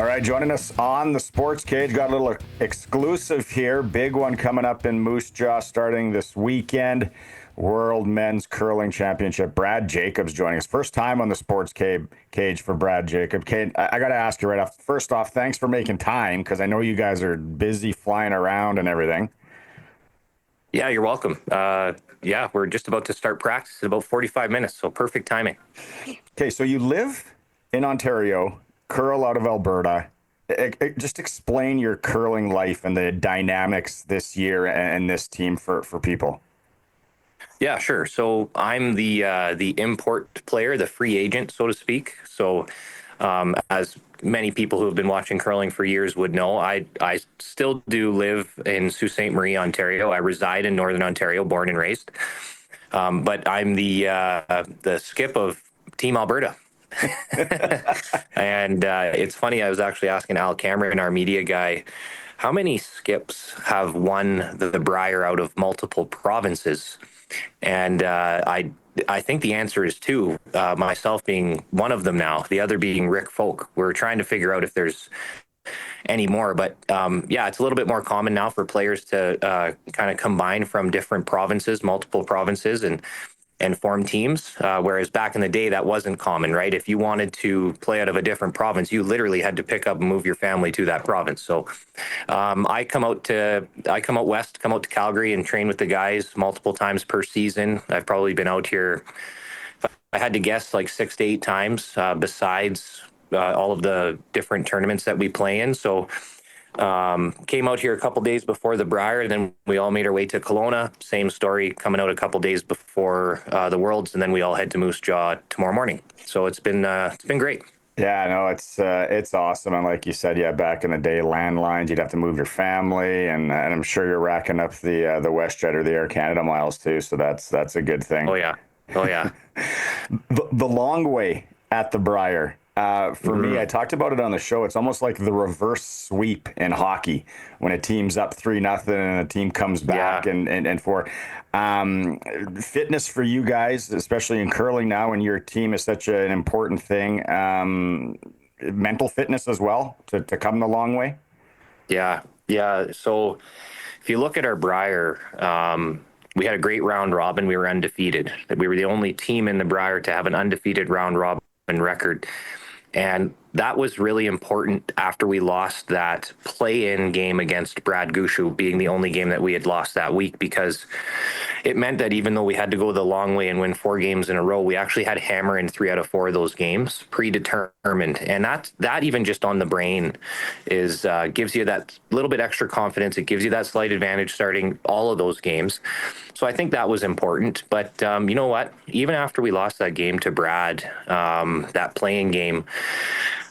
All right, joining us on the Sports Cage, got a little exclusive here. Big one coming up in Moose Jaw starting this weekend. World Men's Curling Championship. Brad Jacobs joining us. First time on the Sports Cage for Brad Jacobs. Kate, I got to ask you right off. First off, thanks for making time because I know you guys are busy flying around and everything. Yeah, you're welcome. Yeah, we're just about to start practice in about 45 minutes, so perfect timing. Okay, so you live in Ontario, curl out of Alberta. Just explain your curling life and the dynamics this year and this team for people. Yeah, sure. So I'm the import player, the free agent, so to speak. So as many people who have been watching curling for years would know, I still do live in Sault Ste. Marie, Ontario. I reside in Northern Ontario, born and raised. But I'm the skip of Team Alberta. And it's funny, I was actually asking Al Cameron, our media guy, how many skips have won the Brier out of multiple provinces? And I think the answer is two, myself being one of them now, the other being Rick Folk. We're trying to figure out if there's any more, but yeah, it's a little bit more common now for players to kind of combine from different provinces, multiple provinces, and form teams. Whereas back in the day, that wasn't common, right? If you wanted to play out of a different province, you literally had to pick up and move your family to that province. So I come out west, come out to Calgary and train with the guys multiple times per season. I've probably been out here, if I had to guess, like 6 to 8 times, besides all of the different tournaments that we play in. So came out here a couple days before the Brier, then we all made our way to Kelowna. Same story, coming out a couple days before the Worlds, and then we all head to Moose Jaw tomorrow morning. So it's been great. Yeah, no, it's awesome. And like you said, yeah, back in the day, landlines, you'd have to move your family, and I'm sure you're racking up the WestJet or the Air Canada miles too. So that's a good thing. Oh yeah, oh yeah. The long way at the Brier. For me, I talked about it on the show. It's almost like the reverse sweep in hockey when a team's up 3-0 and a team comes back and for fitness for you guys, especially in curling now, and your team is such an important thing. Mental fitness as well to come the long way. Yeah, yeah. So if you look at our Brier, we had a great round robin. We were undefeated. We were the only team in the Brier to have an undefeated round robin record. And that was really important after we lost that play-in game against Brad Gushu, being the only game that we had lost that week, because it meant that even though we had to go the long way and win 4 games in a row, we actually had hammer in 3 out of 4 of those games, predetermined. And that even just on the brain is gives you that little bit extra confidence. It gives you that slight advantage starting all of those games. So I think that was important. But you know what? Even after we lost that game to Brad, that playing game,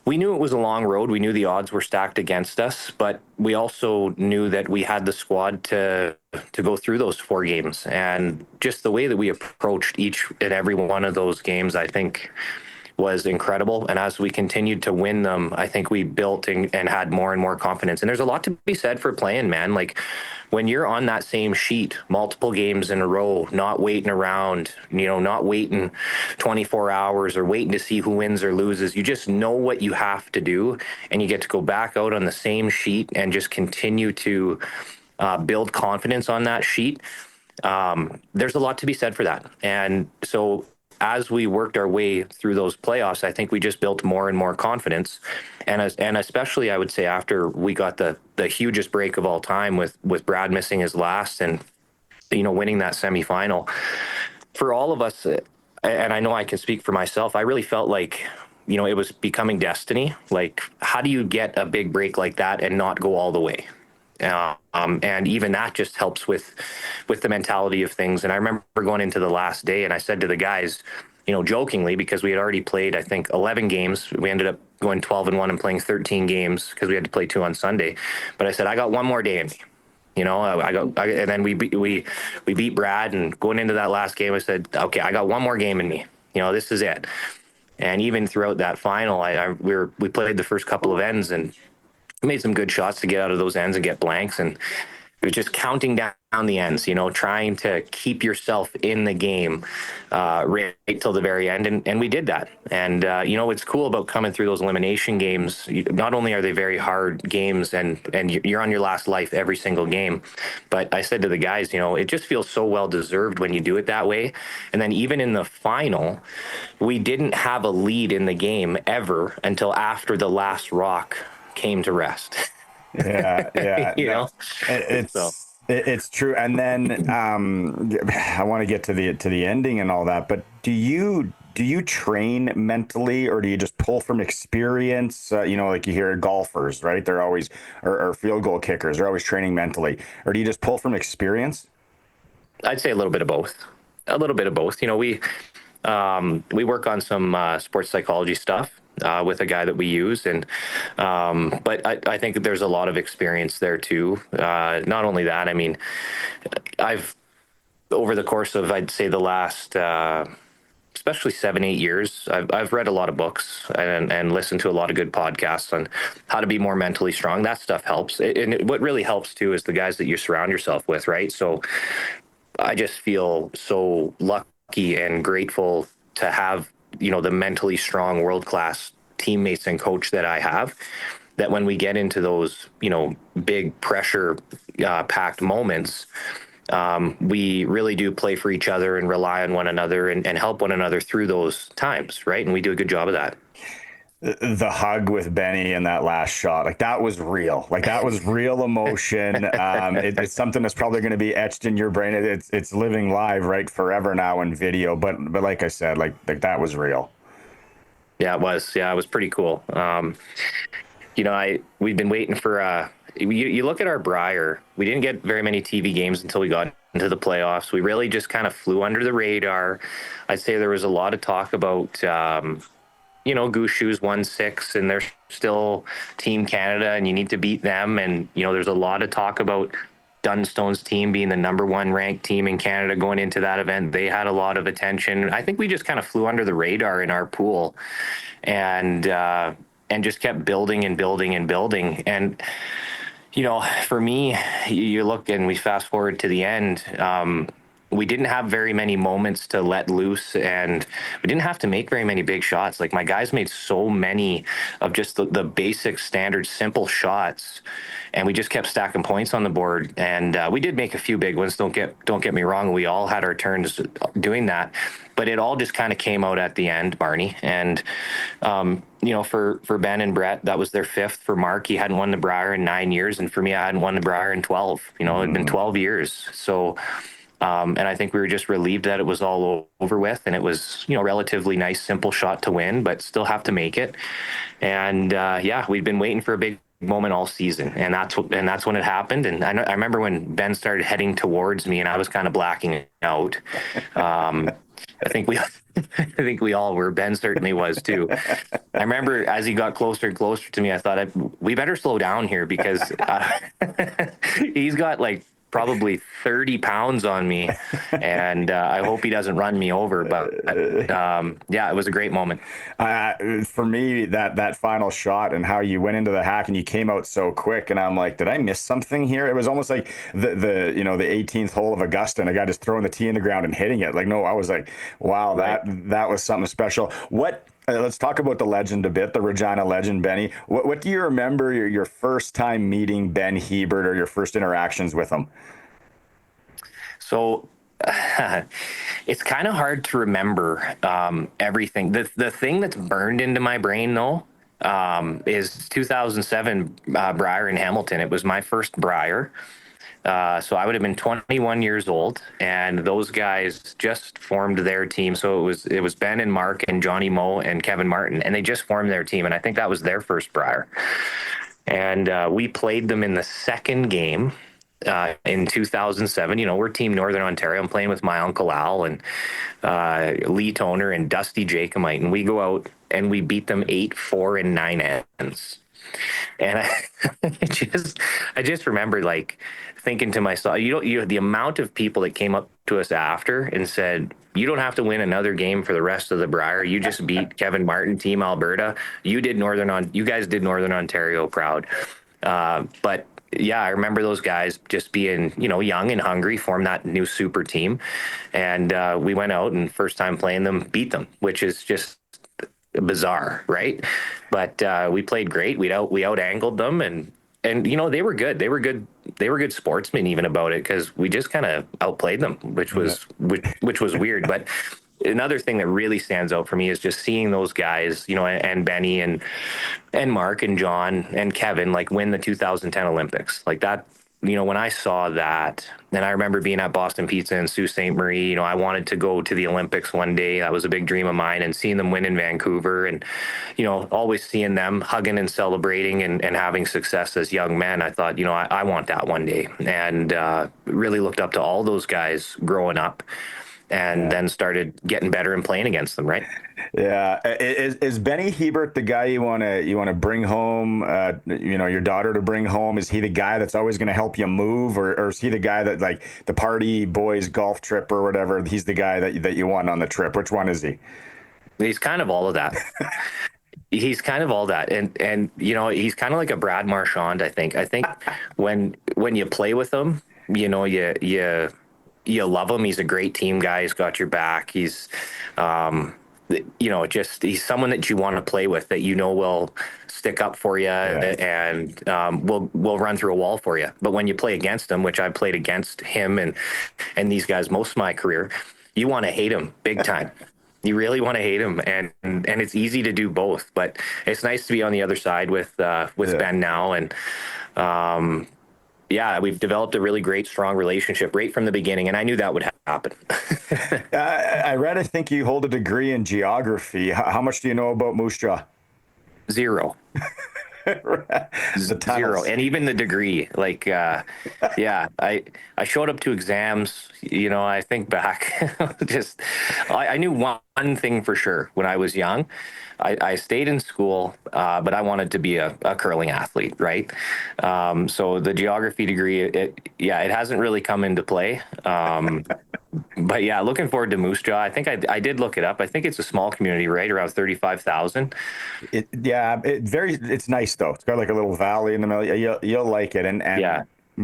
we knew it was a long road. We knew the odds were stacked against us, but we also knew that we had the squad to go through those 4 games. And just the way that we approached each and every one of those games, I think, was incredible. And as we continued to win them, I think we built and had more and more confidence. And there's a lot to be said for playing, man. Like when you're on that same sheet, multiple games in a row, not waiting around, not waiting 24 hours or waiting to see who wins or loses. You just know what you have to do, and you get to go back out on the same sheet and just continue to build confidence on that sheet. There's a lot to be said for that. And so as we worked our way through those playoffs, I think we just built more and more confidence. And especially, I would say, after we got the hugest break of all time with Brad missing his last and, winning that semifinal. For all of us, and I know I can speak for myself, I really felt like, it was becoming destiny. Like, how do you get a big break like that and not go all the way? And even that just helps with the mentality of things. And I remember going into the last day and I said to the guys, jokingly, because we had already played, I think, 11 games. We ended up going 12-1 and playing 13 games because we had to play 2 on Sunday. But I said, I got one more day in me. And then we beat Brad, and going into that last game, I said, okay, I got one more game in me. This is it. And even throughout that final, we played the first couple of ends and made some good shots to get out of those ends and get blanks. And it was just counting down the ends, trying to keep yourself in the game right till the very end. And we did that. And, what's cool about coming through those elimination games, not only are they very hard games and you're on your last life every single game, but I said to the guys, it just feels so well deserved when you do it that way. And then even in the final, we didn't have a lead in the game ever until after the last rock came to rest. Yeah, yeah. It's So. it's true. And then I want to get to the ending and all that, but do you train mentally, or do you just pull from experience? Like you hear golfers, right? They're always or field goal kickers, they're always training mentally. Or do you just pull from experience? I'd say a little bit of both. A little bit of both. We work on some sports psychology stuff with a guy that we use, and but I think that there's a lot of experience there too. Not only that, I mean, I've over the course of, I'd say, the last especially 7-8 years, I've read a lot of books and listened to a lot of good podcasts on how to be more mentally strong. That stuff helps. What really helps too is the guys that you surround yourself with, right? So I just feel so lucky and grateful to have, the mentally strong world-class teammates and coach that I have, that when we get into those, big pressure packed moments, we really do play for each other and rely on one another and help one another through those times. Right. And we do a good job of that. The hug with Benny and that last shot, like that was real. Like that was real emotion. It's something that's probably going to be etched in your brain. It's living live, right, forever now in video. But like I said, like that was real. Yeah, it was. Yeah, it was pretty cool. We've been waiting for. You look at our Brier. We didn't get very many TV games until we got into the playoffs. We really just kind of flew under the radar. I'd say there was a lot of talk about. Goose Shoes 1-6, and they're still Team Canada, and you need to beat them. And, there's a lot of talk about Dunstone's team being the #1 ranked team in Canada going into that event. They had a lot of attention. I think we just kind of flew under the radar in our pool and just kept building and building and building. And, for me, you look and we fast forward to the end, we didn't have very many moments to let loose, and we didn't have to make very many big shots. Like my guys made so many of just the basic standard simple shots, and we just kept stacking points on the board. And we did make a few big ones. Don't get me wrong. We all had our turns doing that, but it all just kind of came out at the end, Barney. And for Ben and Brett, that was their 5th. For Mark, he hadn't won the Brier in 9 years, and for me, I hadn't won the Brier in 12. It had been 12 years. So. And I think we were just relieved that it was all over with, and it was, relatively nice, simple shot to win, but still have to make it. And we'd been waiting for a big moment all season, and that's when it happened. And I remember when Ben started heading towards me, and I was kind of blacking out. I think we all were. Ben certainly was too. I remember as he got closer and closer to me, I thought we better slow down here because he's got probably 30 pounds on me, and I hope he doesn't run me over. But it was a great moment. For me, that final shot and how you went into the hack and you came out so quick, and I'm like, did I miss something here? It was almost like the 18th hole of Augusta, and a guy just throwing the tee in the ground and hitting it. Like, no, I was like, wow, that was something special. Let's talk about the legend a bit, the Regina legend, Benny. What do you remember your first time meeting Ben Hebert, or your first interactions with him? So it's kind of hard to remember everything. The thing that's burned into my brain, though, is 2007 Brier in Hamilton. It was my first Brier. So I would have been 21 years old, and those guys just formed their team. So it was Ben and Mark and Johnny Moe and Kevin Martin, and they just formed their team. And I think that was their first Brier. And we played them in the second game in 2007. We're Team Northern Ontario. I'm playing with my Uncle Al and Lee Toner and Dusty Jacobite, and we go out and we beat them 8-4 in 9 ends. And I just remember thinking to myself, the amount of people that came up to us after and said, you don't have to win another game for the rest of the Brier. You just beat Kevin Martin, Team Alberta. You guys did Northern Ontario proud. But yeah, I remember those guys just being, young and hungry, formed that new super team. And we went out and first time playing them, beat them, which is just bizarre, right? But we played great. We out angled them, and they were good. They were good sportsmen even about it because we just kind of outplayed them, Yeah. which was weird. But another thing that really stands out for me is just seeing those guys, and Benny and Mark and John and Kevin like win the 2010 Olympics. Like that, when I saw that, and I remember being at Boston Pizza and Sault Ste. Marie, I wanted to go to the Olympics one day. That was a big dream of mine, and seeing them win in Vancouver and, always seeing them hugging and celebrating and having success as young men, I thought, I want that one day. And really looked up to all those guys growing up and then started getting better and playing against them, right? Yeah, is Benny Hebert the guy you want to bring home? Your daughter to bring home. Is he the guy that's always going to help you move, or is he the guy that like the party boys golf trip or whatever? He's the guy that you want on the trip. Which one is he? He's kind of all of that. He's kind of all that, and he's kind of like a Brad Marchand. I think when you play with him, you love him. He's a great team guy. He's got your back. Um, just he's someone that you want to play with, that will stick up for you Yeah. and will run through a wall for you. But when you play against him, which I played against him and these guys most of my career, you want to hate him big time. You really want to hate him, and it's easy to do both. But it's nice to be on the other side with Yeah. Ben now, and yeah, we've developed a really great, strong relationship right from the beginning, and I knew that would happen. I read. I think you hold a degree in geography. How much do you know about Moose Jaw? Zero. The Zero, tunnels. and even the degree, like yeah, I showed up to exams, I think back, just I knew one thing for sure when I was young. I stayed in school, but I wanted to be a curling athlete, right? So the geography degree, it hasn't really come into play. But yeah, looking forward to Moose Jaw. I think I did look it up. I think it's a small community, right? Around 35,000. It's nice though. It's got like a little valley in the middle. You'll like it, and Yeah.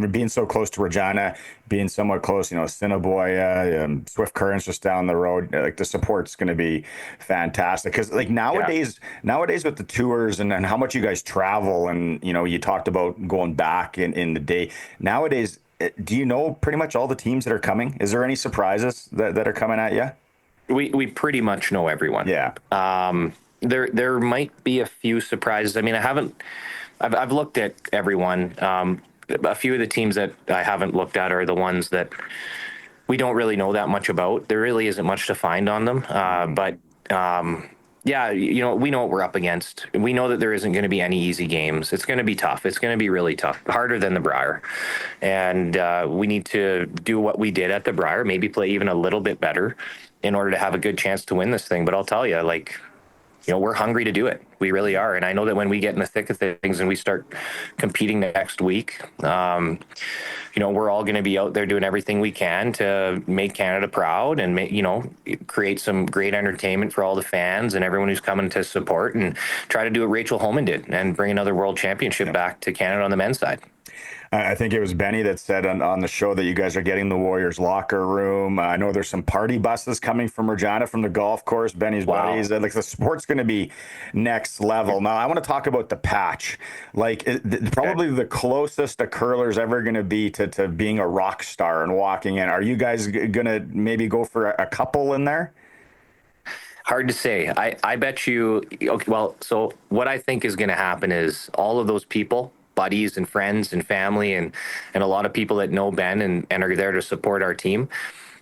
being so close to Regina, being somewhat close, Assiniboia, Swift Current's just down the road. Like the support's going to be fantastic because like Yeah. nowadays with the tours and how much you guys travel, and you talked about going back in the day. Nowadays, do you know pretty much all the teams that are coming? Is there any surprises that are coming at you? We pretty much know everyone. Yeah. There might be a few surprises. I mean, I've looked at everyone. A few of the teams that I haven't looked at are the ones that we don't really know that much about. There really isn't much to find on them. But yeah, we know what we're up against. We know that there isn't going to be any easy games. It's going to be tough. It's going to be really tough, harder than the Brier. And we need to do what we did at the Brier, maybe play even a little bit better in order to have a good chance to win this thing. But I'll tell you, like, we're hungry to do it. We really are. And I know that when we get in the thick of things and we start competing next week, we're all going to be out there doing everything we can to make Canada proud and create some great entertainment for all the fans and everyone who's coming to support, and try to do what Rachel Homan did and bring another world championship back to Canada on the men's side. I think it was Benny that said on the show that you guys are getting the Warriors locker room. I know there's some party buses coming from Regina from the golf course. Benny's Wow. buddies. Like the sport's going to be next level. Now I want to talk about the patch. Like probably the closest a curler's ever going to be to being a rock star and walking in. Are you guys going to maybe go for a couple in there? Hard to say. I bet you. Okay, well, so what I think is going to happen is all of those people, buddies and friends and family, and a lot of people that know Ben and are there to support our team,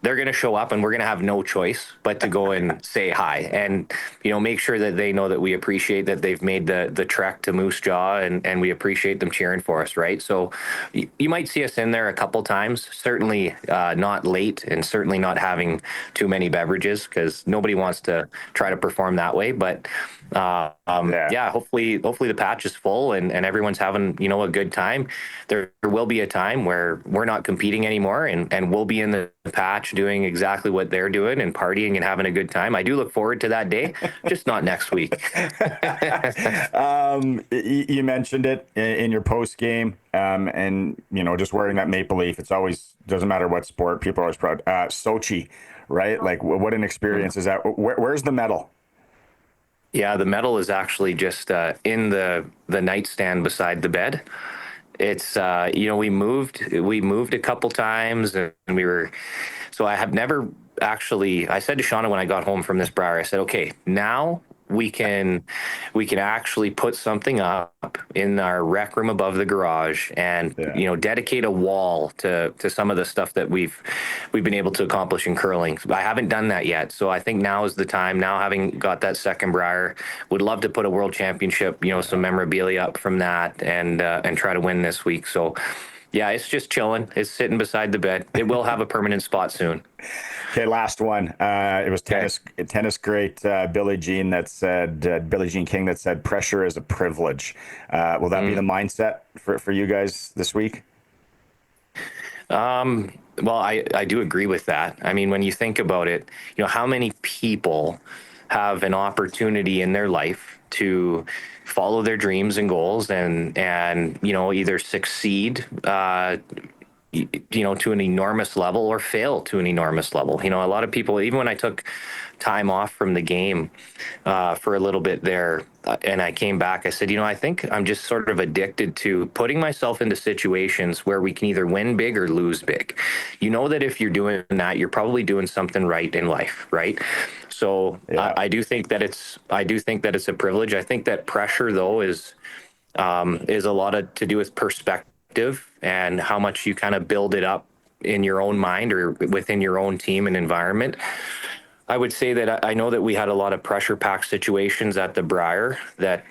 they're going to show up, and we're going to have no choice but to go and say hi and make sure that they know that we appreciate that they've made the trek to Moose Jaw, and we appreciate them cheering for us, right? So you might see us in there a couple times, certainly not late, and certainly not having too many beverages, because nobody wants to try to perform that way. But Yeah. Hopefully the patch is full and everyone's having, a good time. There will be a time where we're not competing anymore and we'll be in the patch doing exactly what they're doing and partying and having a good time. I do look forward to that day, just not next week. You mentioned it in your post game, and just wearing that maple leaf. It's always doesn't matter what sport. People are always proud. Sochi, right? Like, what an experience is that? Where's the medal? Yeah, the medal is actually just in the nightstand beside the bed. It's we moved a couple times and we were so I have never actually I said to Shauna when I got home from this Brier, I said, okay, now we can actually put something up in our rec room above the garage and Yeah. dedicate a wall to some of the stuff that we've been able to accomplish in curling. I haven't done that yet, so I think now is the time. Now, having got that second Brier, would love to put a world championship, some memorabilia up from that and try to win this week. So yeah, it's just chilling. It's sitting beside the bed. It will have a permanent spot soon. Okay, last one. It was tennis great Billie Jean Billie Jean King that said pressure is a privilege. Will that be the mindset for you guys this week? Well, I do agree with that. I mean, when you think about it, how many people have an opportunity in their life to follow their dreams and goals and either succeed to an enormous level or fail to an enormous level. A lot of people, even when I took time off from the game for a little bit there and I came back, I said, I think I'm just sort of addicted to putting myself into situations where we can either win big or lose big. You know that if you're doing that, you're probably doing something right in life, right? So Yeah. I do think that it's a privilege. I think that pressure though is a lot to do with perspective and how much you kind of build it up in your own mind or within your own team and environment. I would say that I know that we had a lot of pressure packed situations at the Brier that,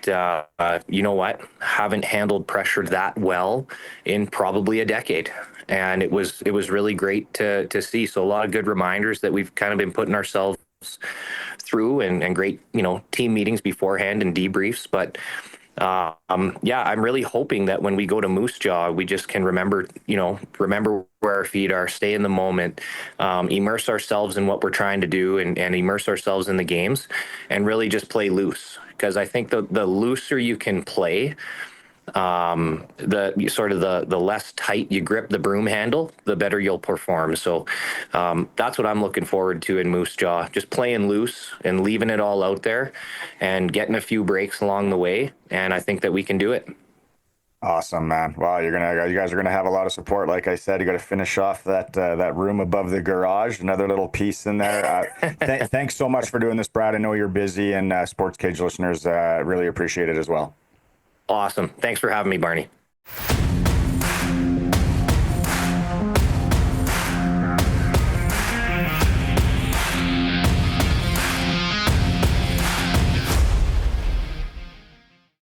haven't handled pressure that well in probably a decade. And it was really great to see. So a lot of good reminders that we've kind of been putting ourselves through and great, team meetings beforehand and debriefs. But I'm really hoping that when we go to Moose Jaw, we just can remember where our feet are, stay in the moment, immerse ourselves in what we're trying to do and immerse ourselves in the games and really just play loose. Because I think the looser you can play, the less tight you grip the broom handle, the better you'll perform. So that's what I'm looking forward to in Moose Jaw, just playing loose and leaving it all out there and getting a few breaks along the way. And I think that we can do it. Awesome, man. Wow, you guys are gonna have a lot of support. Like I said, you got to finish off that room above the garage. Another little piece in there. Thanks so much for doing this, Brad. I know you're busy, and SportsCage listeners really appreciate it as well. Awesome. Thanks for having me, Barney.